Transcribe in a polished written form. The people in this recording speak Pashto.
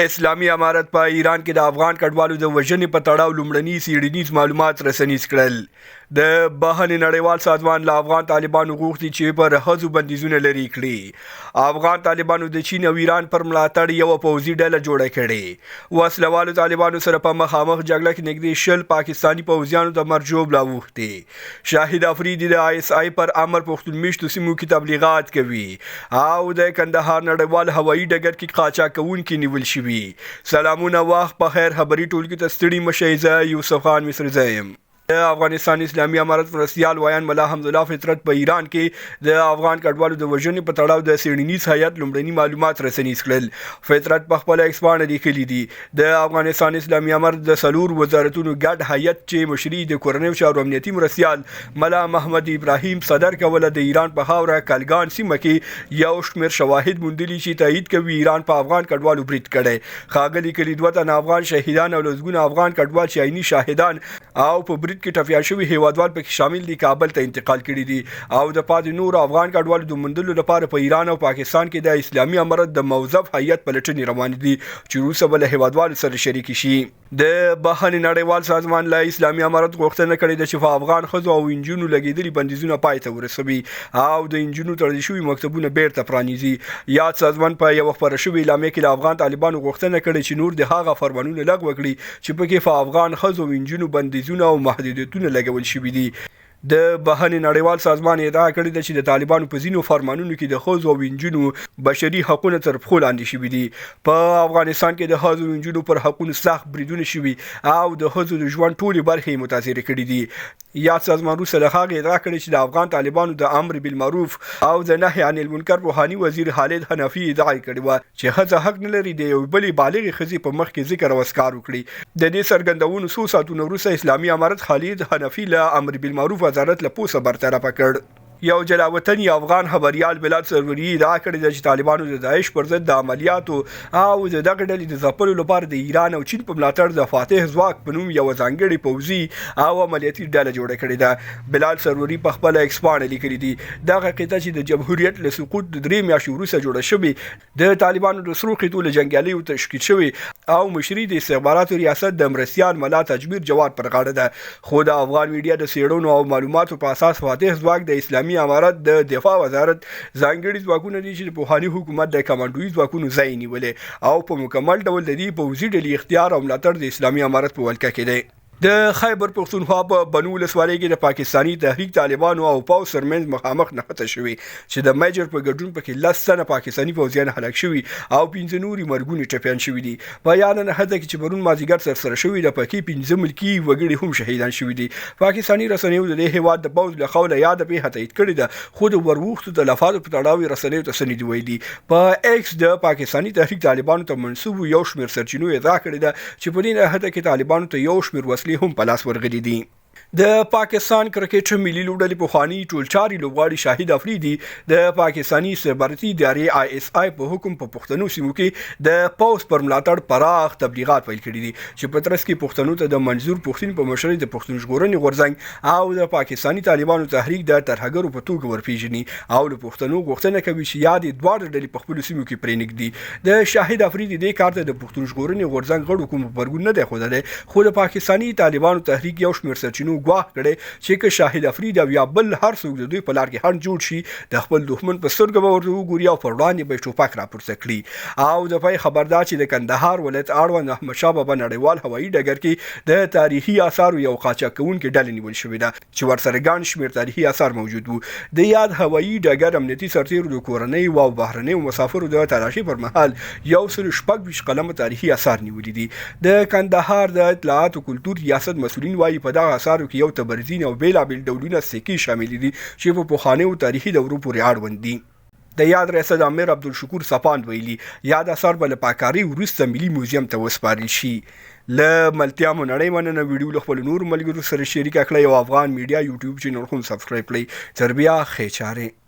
اسلامي امارت په ایران کې د افغان کډوالو د وژنې په تړاو لومړني څېړنیز معلومات رسنیز کړل. د بهرني نړیوال سازمان له افغان طالبانو غوښتي چې پر ښځو بندیزونه لرې کړي. افغان طالبانو د چین او ایران پر ملاتړ یوه پوځي ډله جوړه کړې. وسلوالو طالبانو سره په مخامخ جګړه کې نږدې 10 پاکستاني پوځیانو د مرجوب راوښتي. شاهد افریدي د ISI پر امر پښتون میشتو سیمو کې تبلیغات کوي او د کندهار نړیوال هوایي ډګر کې قاچاقونکي نیول شوي. سلامونه، وخت په خیر. خبري ټولګي ته ستړي مشئ. زه یوسف خان مصری یم. د افغانستان اسلامي امارت مرستیال ویان ملا حمدالله فطرت په ایران کې د افغان کډوالو د وژنې په تړاو د څېړنیز هیئت لومړني معلومات رسنیز کړل. فطرت په خپله ایکس پاڼه لیکلي دي د افغانستان اسلامي امارت د 4 وزارتونو ګډ هیئت چې مشري د کورنیو چارو امنیتي مرستیال ملا محمد ابراهیم صدر کوله د ایران په خاوره کلګان سیمه کې یو شمېر شواهد موندلي چې تایید کوي ایران په افغان کډوالو برید کړی. ښاغلي کلي 2 تنه افغان شهیدان او لسګونه افغان کډوال چې عیني شاهدان او په برید کې ټپیان شوي هیوادوال پکې شامل دي کابل ته انتقال کړي دي او د پاتې نور افغان کډوالو د موندلو لپاره په ایران او پاکستان کې د اسلامي امارت د موظف هیئت پلټنې روانې دي چې وروسته به له هیوادوالو سره شریکې شي. د بهرني نړیوال سازمان له اسلامي امارت غوښتنه کړې ده چې په افغان ښځو او انجونو لګېدلي بندیزونه پای ته ورسوي او د انجونو تړل شوي مکتبونه بیرته پرانیزي. یاد سازمان په یوه خپره شوې اعلامیه کې له افغان طالبانو غوښتنه کړې چې نور د هغه فرمانونه لغوه کړي چې پکې په افغان ښځو او انجونو بندیزونه او محدودیتونه لګول شوي دي. د بهرني نړیوال سازمان ادعا کړې ده چې د طالبانو په ځینو فرمانونو کې د ښځو او انجونو بشري حقونه تر پښو لاندې شوي دي. په افغانستان کې د ښځو او انجونو پر حقونو سخت بریدونه شوي او د ښځو د ژوند ټولې برخې متاثره کړي دي. یاد سازمان وروسته له هغې ادعا کړې چې د افغان طالبانو د امر بالمعروف او د نهي عن المنکر روحاني وزیر خالد حنفي ادعا کړې وه چې ښځه حق نه لري د یوې بلې بالغې ښځې په مخ کې ذکر او اذکار وکړي. د دې څرګندونو څو ساعتونه وروسته اسلامي امارت خالد حنفي له امر بالمعروف وزارت له پوسه برطرفه کړ. یو جلاوطني افغان خبريال بلال سروري ادعا کړې ده چې طالبانو د داعش پر ضد د عملیاتو او د دغه ډلې د ځپلو لپاره د ایران او چین په ملاتړ د فاتح ځواک په نوم یوه ځانګړې پوځي او عملیاتي ډله جوړه کړې ده. بلال سروري په خپله ایکس پاڼه لیکلي دي دغه قطعه چې د جمهوریت له سقوط د 3 میاشتې وروسته جوړه شوې د طالبانو د سرو خطو له جنګیالیو تشکیل شوې او مشري د استخباراتو ریاست د مرستیال ملا تجبیر جواد پر غاړه ده. خو د افغان میډیا د څېړنو او معلوماتو په اساس فاتح ځواک د اسلامي امارت د دفاع وزارت ځانګړي ځواکونه دي چې د پوهاني حکومت د کمانډوي ځواکونو ځای نیولې او په مکمل ډول د دې پوځي ډلې اختیار او ملاتړ د اسلامي امارت په ولکه کې دی. د خیبر پښتونخوا په بنو ولسوالۍ کې د پاکستاني تحریک طالبانو او پوځ ترمنځ مخامخ نښته شوې چې د میجر په ګډون پکې 10 تنه پاکستاني پوځیان هلاک شوي او 15 نوري مرګوني ټپیان شوي دي. په یاد نښته کې چې پرون مازدیګر سرسره شوي د پکې 15 ملکي وګړي هم شهیدان شوي دي. پاکستاني رسنیو د دې هیواد د پوځ له خوا یاد پیښه تایید کړې ده خو د وروختو د لفاظو په تړاو رسنیو ته څه نه دي ویلي. په ایکس د پاکستاني تحریک طالبانو ته منسوب یو شمېر سرچینو ادعا کړې ده چې په دې نښته کې طالبانو ته یو شمېر وسلې هم په لاس ورغلي دي. د پاکستان کرکټ ملي لوبډلې پخواني ټولچاري لوبغاړي شاهد افریدي د پاکستاني استخباراتي ادارې ISI په حکم په پښتنو سیمو کې د پوځ پر ملاتړ پراخ تبلیغات پیل کړي دي چې په ترڅ کې پښتنو ته د منظور پښتون په مشرۍ د پښتون ژغورنې غورځنګ او د پاکستاني طالبانو تحریک د ترهګرو په توګه ورپېژني او له پښتنو غوښتنه کوي چې یادې دواړه ډلې په خپلو سیمو کې پرېنږدي. د شاهد افریدي دې کار ته د پښتون ژغورنې غورځنګ غړو کوم غبرګون نه دی ښودلی خو د پاکستاني طالبانو تحریک یو شمېر سرچینو ګواښ کړی چې که شاهد افریدي او یا بل هر څوک د دوی په لار کې خنډ جوړ شي د خپل دښمن په سترګه به ورته وګوري او پر وړاندې به یې ټوپک راپورته کړي. او د پای خبردار چې د کندهار ولایت اړوند احمدشاه بابا نړیوال هوایي ډګر کې د تاریخي آثارو یو قاچاقونکې ډلې نیول شوې ده چې ورسره ګڼ شمېر تاریخي آثار موجود وو. د یاد هوایي ډګر امنیتي سرتیرو د کورنۍ او بهرنیو مسافرو د تلاشي پر مهال 126 قلمه تاریخي آثار نیولي دي. د کندهار د اطلاعات او کلتور ریاست مسؤلین وايي په دغه آثارو کې یو تبرزین او بیلابیل ډولونه سکې شامل دي چې په پخوانیو تاریخي دورو پورې اړوند دي. د یاد ریاست امیر عبدالشکور سپاند ویلي یاد اثار به له پاکارۍ وروسته ملي موزیم ته وسپارل شي. له ملتیا مو نړۍ مننه. ویډیو له خپلو نورو ملګرو سره شریکه کړئ او افغان میډیا یوټیوب چینل هم سبسکرایب کړئ. تر بیا ښې چارې.